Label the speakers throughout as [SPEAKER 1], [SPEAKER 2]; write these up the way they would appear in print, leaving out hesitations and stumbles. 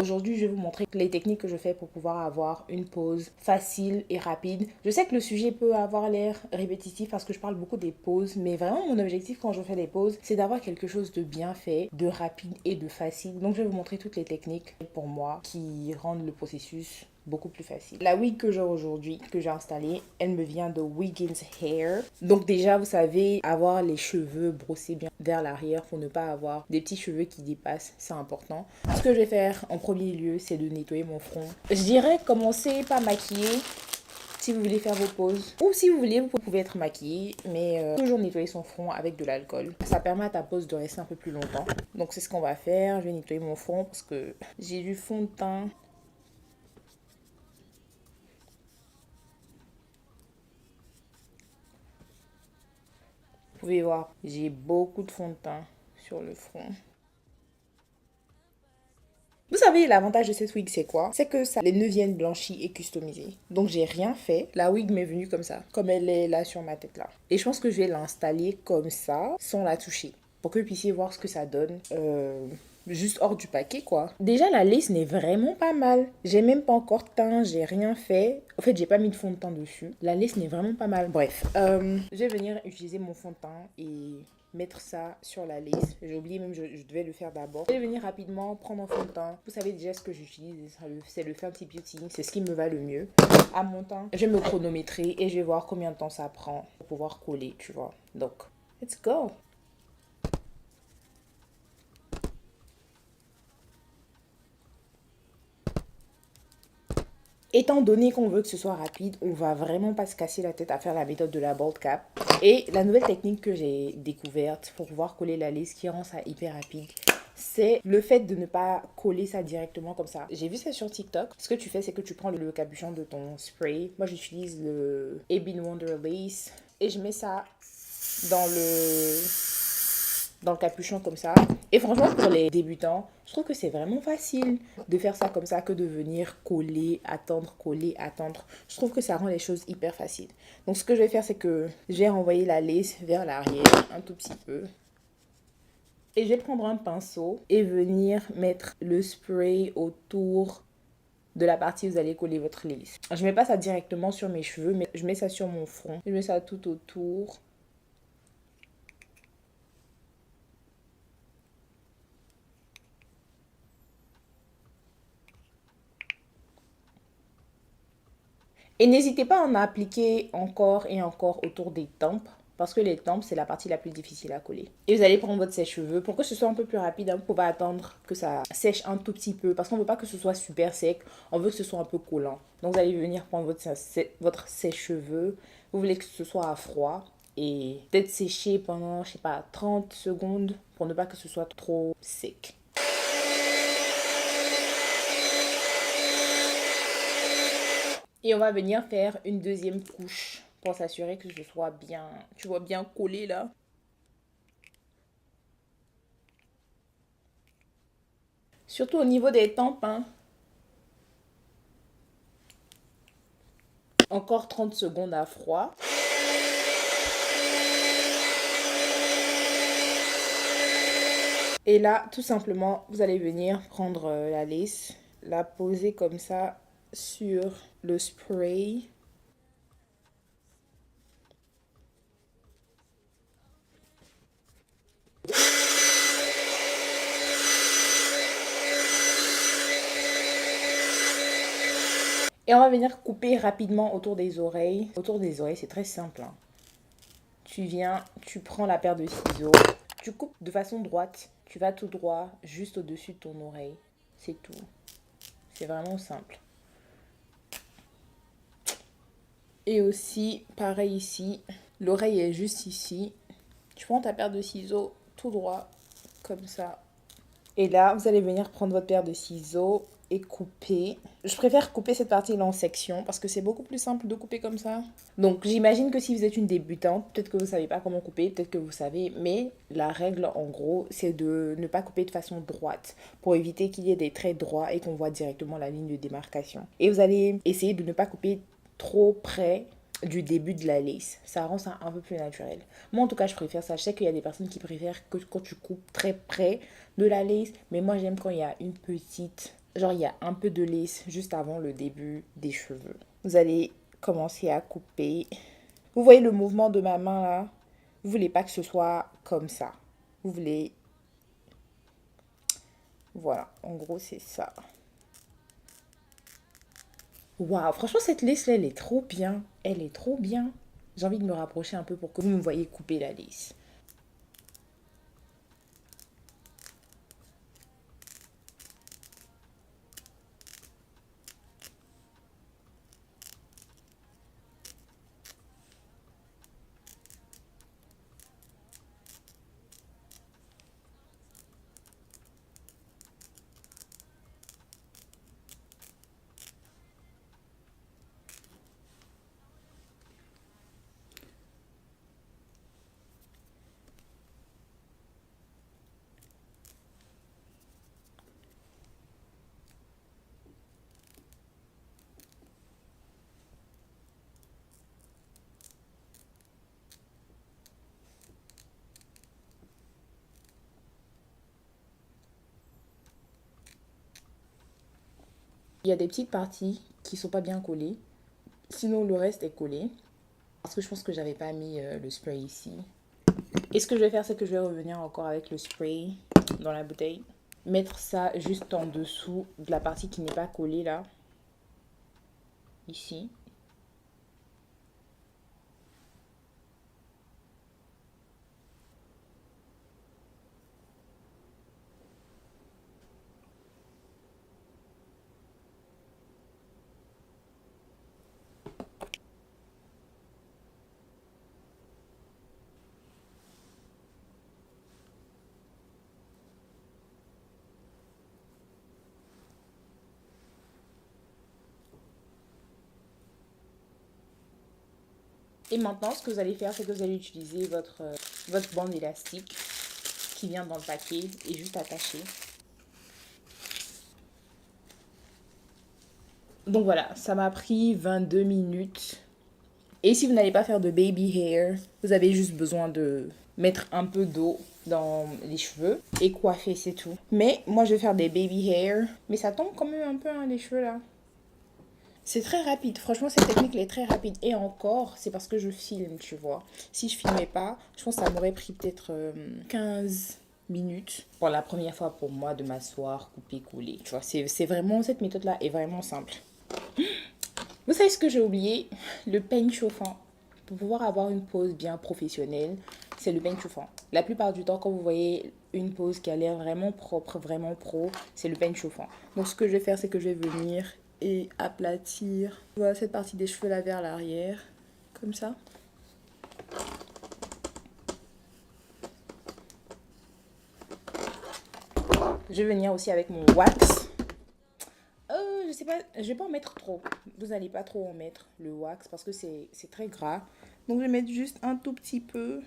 [SPEAKER 1] Aujourd'hui, je vais vous montrer les techniques que je fais pour pouvoir avoir une pose facile et rapide. Je sais que le sujet peut avoir l'air répétitif parce que je parle beaucoup des poses, mais vraiment mon objectif quand je fais des poses, c'est d'avoir quelque chose de bien fait, de rapide et de facile. Donc je vais vous montrer toutes les techniques pour moi qui rendent le processus beaucoup plus facile. La wig que j'ai aujourd'hui, que j'ai installée, elle me vient de Wiggins Hair. Donc déjà, vous savez, avoir les cheveux brossés bien vers l'arrière pour ne pas avoir des petits cheveux qui dépassent, c'est important. Ce que je vais faire en premier lieu, c'est de nettoyer mon front. Je dirais commencer par maquiller si vous voulez faire vos poses. Ou si vous voulez, vous pouvez être maquillé, mais toujours nettoyer son front avec de l'alcool. Ça permet à ta pose de rester un peu plus longtemps. Donc c'est ce qu'on va faire. Je vais nettoyer mon front parce que j'ai du fond de teint. Vous pouvez voir, j'ai beaucoup de fond de teint sur le front. Vous savez, l'avantage de cette wig, c'est quoi? C'est que ça, les nœuds viennent blanchis et customisés. Donc, j'ai rien fait. La wig m'est venue comme ça, comme elle est là sur ma tête là. Et je pense que je vais l'installer comme ça, sans la toucher, pour que vous puissiez voir ce que ça donne. Juste hors du paquet quoi. Déjà la lace n'est vraiment pas mal. J'ai même pas encore teint, j'ai rien fait. En fait j'ai pas mis de fond de teint dessus. La lace n'est vraiment pas mal. Bref, je vais venir utiliser mon fond de teint et mettre ça sur la lace. J'ai oublié même, je devais le faire d'abord. Je vais venir rapidement prendre un fond de teint. Vous savez déjà ce que j'utilise, c'est le Fenty Beauty. C'est ce qui me va le mieux. À mon teint, je vais me chronométrer et je vais voir combien de temps ça prend pour pouvoir coller, tu vois. Donc, let's go. Étant donné qu'on veut que ce soit rapide, on va vraiment pas se casser la tête à faire la méthode de la bald cap. Et la nouvelle technique que j'ai découverte pour pouvoir coller la lace qui rend ça hyper rapide, c'est le fait de ne pas coller ça directement comme ça. J'ai vu ça sur TikTok. Ce que tu fais, c'est que tu prends le capuchon de ton spray. Moi, j'utilise le Ebin Wonder Lace et je mets ça dans le capuchon comme ça. Et franchement, pour les débutants, je trouve que c'est vraiment facile de faire ça comme ça que de venir coller, attendre, coller, attendre. Je trouve que ça rend les choses hyper faciles. Donc ce que je vais faire, c'est que je vais renvoyer la lace vers l'arrière un tout petit peu. Et je vais prendre un pinceau et venir mettre le spray autour de la partie où vous allez coller votre lace. Je mets pas ça directement sur mes cheveux, mais je mets ça sur mon front. Je mets ça tout autour. Et n'hésitez pas à en appliquer encore et encore autour des tempes. Parce que les tempes, c'est la partie la plus difficile à coller. Et vous allez prendre votre sèche-cheveux. Pour que ce soit un peu plus rapide, vous pouvez attendre que ça sèche un tout petit peu. Parce qu'on ne veut pas que ce soit super sec. On veut que ce soit un peu collant. Donc vous allez venir prendre votre sèche-cheveux. Vous voulez que ce soit à froid. Et peut-être sécher pendant, je sais pas, 30 secondes. Pour ne pas que ce soit trop sec. Et on va venir faire une deuxième couche pour s'assurer que ce soit bien, tu vois, bien collé là. Surtout au niveau des tempes, hein. Encore 30 secondes à froid. Et là, tout simplement, vous allez venir prendre la lace, la poser comme ça sur le spray. Et on va venir couper rapidement autour des oreilles. Autour des oreilles, c'est très simple, hein. Tu viens, tu prends la paire de ciseaux, tu coupes de façon droite. Tu vas tout droit, juste au-dessus de ton oreille. C'est tout. C'est vraiment simple. Et aussi, pareil ici, l'oreille est juste ici. Tu prends ta paire de ciseaux tout droit, comme ça. Et là, vous allez venir prendre votre paire de ciseaux et couper. Je préfère couper cette partie-là en sections parce que c'est beaucoup plus simple de couper comme ça. Donc, j'imagine que si vous êtes une débutante, peut-être que vous ne savez pas comment couper, peut-être que vous savez, mais la règle, en gros, c'est de ne pas couper de façon droite pour éviter qu'il y ait des traits droits et qu'on voit directement la ligne de démarcation. Et vous allez essayer de ne pas couper trop près du début de la lace. Ça rend ça un peu plus naturel. Moi, en tout cas, je préfère ça. Je sais qu'il y a des personnes qui préfèrent que quand tu coupes très près de la lace, mais moi, j'aime quand il y a une petite Genre, il y a un peu de lace juste avant le début des cheveux. Vous allez commencer à couper. Vous voyez le mouvement de ma main là? Vous voulez pas que ce soit comme ça. Vous voulez... Voilà, en gros, c'est ça. Waouh, franchement, cette lace là, elle est trop bien. Elle est trop bien. J'ai envie de me rapprocher un peu pour que vous me voyez couper la lace. Il y a des petites parties qui sont pas bien collées. Sinon, le reste est collé. Parce que je pense que j'avais pas mis le spray ici. Et ce que je vais faire, c'est que je vais revenir encore avec le spray dans la bouteille. Mettre ça juste en dessous de la partie qui n'est pas collée là. Ici. Et maintenant, ce que vous allez faire, c'est que vous allez utiliser votre bande élastique qui vient dans le paquet et juste attacher. Donc voilà, ça m'a pris 22 minutes. Et si vous n'allez pas faire de baby hair, vous avez juste besoin de mettre un peu d'eau dans les cheveux et coiffer, c'est tout. Mais moi, je vais faire des baby hair. Mais ça tombe quand même un peu, hein, les cheveux là. C'est très rapide. Franchement, cette technique elle est très rapide. Et encore, c'est parce que je filme, tu vois. Si je filmais pas, je pense que ça m'aurait pris peut-être 15 minutes pour la première fois pour moi de m'asseoir, couper, couler. Tu vois, c'est vraiment, cette méthode-là est vraiment simple. Vous savez ce que j'ai oublié? Le peigne chauffant. Pour pouvoir avoir une pose bien professionnelle, c'est le peigne chauffant. La plupart du temps, quand vous voyez une pose qui a l'air vraiment propre, vraiment pro, c'est le peigne chauffant. Donc ce que je vais faire, c'est que je vais venir et aplatir, voilà, cette partie des cheveux là vers l'arrière, comme ça. Je vais venir aussi avec mon wax. Je sais pas, je vais pas en mettre trop. Vous n'allez pas trop en mettre le wax parce que c'est très gras. Donc je vais mettre juste un tout petit peu.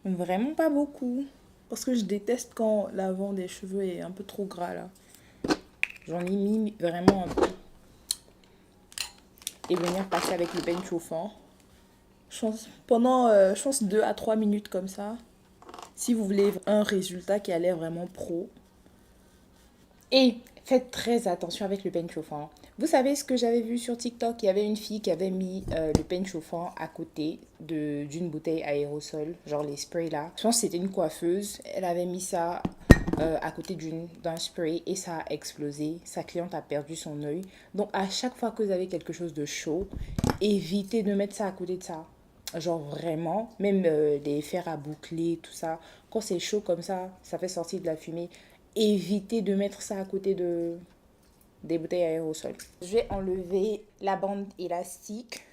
[SPEAKER 1] Vraiment pas beaucoup. Parce que je déteste quand l'avant des cheveux est un peu trop gras là. J'en ai mis vraiment un peu. Et venir passer avec le peigne chauffant. Pendant, je pense, 2 à 3 minutes comme ça. Si vous voulez un résultat qui a l'air vraiment pro. Et faites très attention avec le peigne chauffant. Vous savez ce que j'avais vu sur TikTok? Il y avait une fille qui avait mis le peigne chauffant à côté d'une bouteille aérosol, genre les sprays là. Je pense que c'était une coiffeuse. Elle avait mis ça à côté d'un spray et ça a explosé. Sa cliente a perdu son œil. Donc à chaque fois que vous avez quelque chose de chaud, évitez de mettre ça à côté de ça. Genre vraiment, même les fers à boucler, tout ça. Quand c'est chaud comme ça fait sortir de la fumée. Évitez de mettre ça à côté des bouteilles aérosols. Je vais enlever la bande élastique.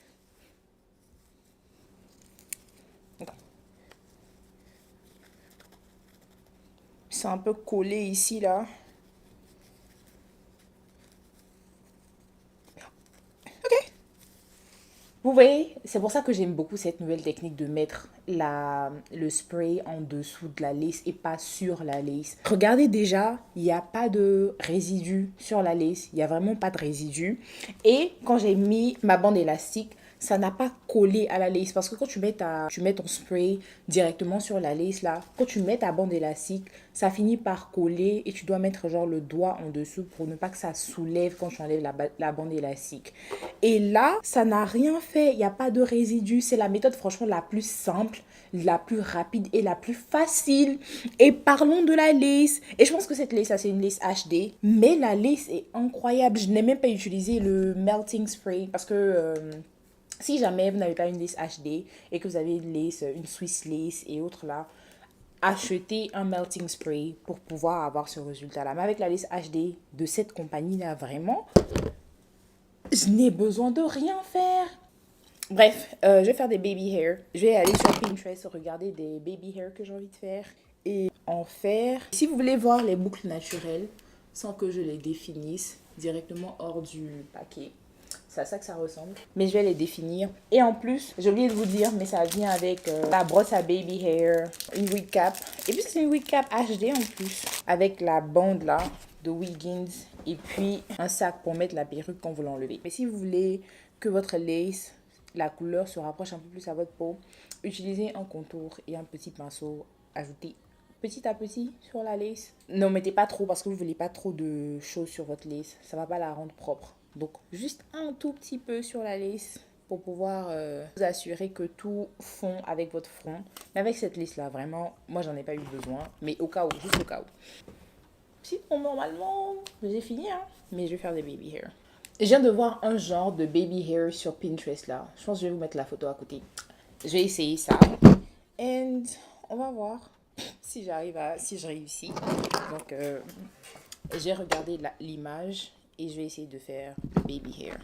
[SPEAKER 1] C'est un peu collé ici là. Vous voyez, c'est pour ça que j'aime beaucoup cette nouvelle technique de mettre le spray en dessous de la lace et pas sur la lace. Regardez déjà, il n'y a pas de résidus sur la lace. Il n'y a vraiment pas de résidus. Et quand j'ai mis ma bande élastique, ça n'a pas collé à la lace. Parce que quand tu mets ton spray directement sur la lace là, quand tu mets ta bande élastique, ça finit par coller et tu dois mettre genre le doigt en dessous pour ne pas que ça soulève quand tu enlèves la bande élastique. Et là, ça n'a rien fait. Il n'y a pas de résidus. C'est la méthode franchement la plus simple, la plus rapide et la plus facile. Et parlons de la lace. Et je pense que cette lace, c'est une lace HD. Mais la lace est incroyable. Je n'ai même pas utilisé le melting spray parce que si jamais vous n'avez pas une lace HD et que vous avez une lace, une Swiss lace et autres là, achetez un melting spray pour pouvoir avoir ce résultat là. Mais avec la lace HD de cette compagnie là, vraiment, je n'ai besoin de rien faire. Bref, je vais faire des baby hair. Je vais aller sur Pinterest regarder des baby hair que j'ai envie de faire et en faire. Si vous voulez voir les boucles naturelles sans que je les définisse directement hors du paquet, c'est à ça que ça ressemble. Mais je vais les définir. Et en plus, j'ai oublié de vous dire, mais ça vient avec la brosse à baby hair, une wig cap. Et puis c'est une wig cap HD en plus. Avec la bande là de Wiggins. Et puis un sac pour mettre la perruque quand vous l'enlevez. Mais si vous voulez que votre lace, la couleur se rapproche un peu plus à votre peau, utilisez un contour et un petit pinceau. Ajoutez petit à petit sur la lace. Ne mettez pas trop parce que vous ne voulez pas trop de choses sur votre lace. Ça ne va pas la rendre propre. Donc, juste un tout petit peu sur la lace pour pouvoir vous assurer que tout fond avec votre front. Mais avec cette lace-là, vraiment, moi, j'en ai pas eu besoin. Mais au cas où, juste au cas où. Sinon, normalement, j'ai fini, hein. Mais je vais faire des baby hair. Je viens de voir un genre de baby hair sur Pinterest, là. Je pense que je vais vous mettre la photo à côté. Je vais essayer ça. Et on va voir si je réussis. Donc, je vais regarder l'image. Et je vais essayer de faire le baby hair.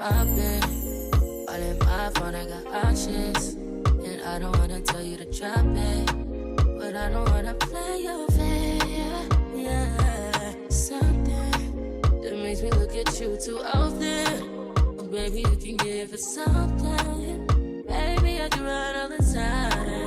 [SPEAKER 2] I've been all in my phone, I got options. And I don't wanna tell you to drop it, but I don't wanna play your fair. Yeah, something that makes me look at you too often. Oh, baby, you can give it something. Baby, I do right all the time.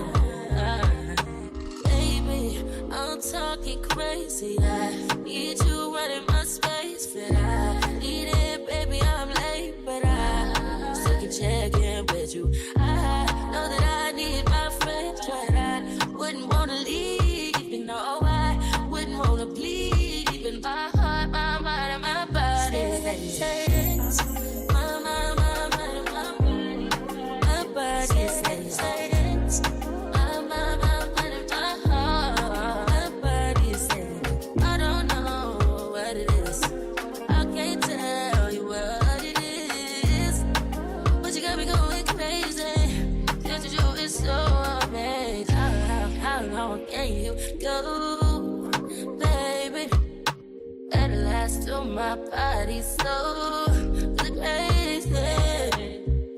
[SPEAKER 2] Baby, I'm talking crazy. I need you right in my space, but I need it, baby, I'm late, but I still can check in with you. I know that I need my friends, but I wouldn't wanna leave. You know, I wouldn't wanna bleed. Even my heart, my mind, and my body. Say you go, baby. At last, till my body so crazy,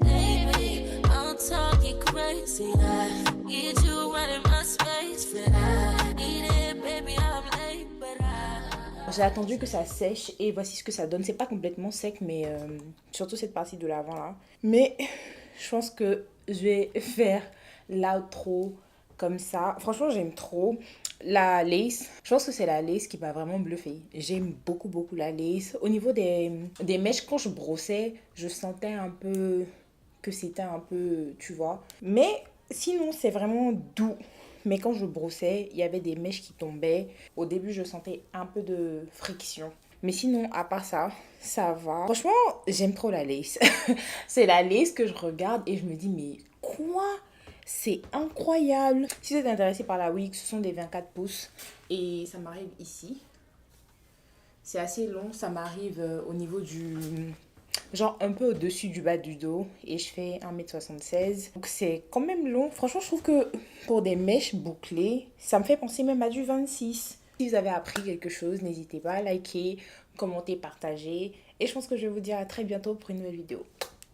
[SPEAKER 2] baby. I'm talking crazy. I need you right in my space, but I need it, baby. I'm late, but I.
[SPEAKER 1] J'ai attendu que ça sèche et voici ce que ça donne. C'est pas complètement sec, mais surtout cette partie de l'avant là. Mais je pense que je vais faire l'outro comme ça. Franchement, j'aime trop la lace. Je pense que c'est la lace qui m'a vraiment bluffé. J'aime beaucoup, beaucoup la lace. Au niveau des mèches, quand je brossais, je sentais un peu que c'était un peu, tu vois. Mais sinon, c'est vraiment doux. Mais quand je brossais, il y avait des mèches qui tombaient. Au début, je sentais un peu de friction. Mais sinon, à part ça, ça va. Franchement, j'aime trop la lace. C'est la lace que je regarde et je me dis, mais quoi? C'est incroyable. Si vous êtes intéressé par la wig, ce sont des 24 pouces. Et ça m'arrive ici. C'est assez long. Ça m'arrive au niveau du... genre un peu au-dessus du bas du dos. Et je fais 1m76. Donc c'est quand même long. Franchement, je trouve que pour des mèches bouclées, ça me fait penser même à du 26. Si vous avez appris quelque chose, n'hésitez pas à liker, commenter, partager. Et je pense que je vais vous dire à très bientôt pour une nouvelle vidéo.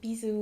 [SPEAKER 1] Bisous!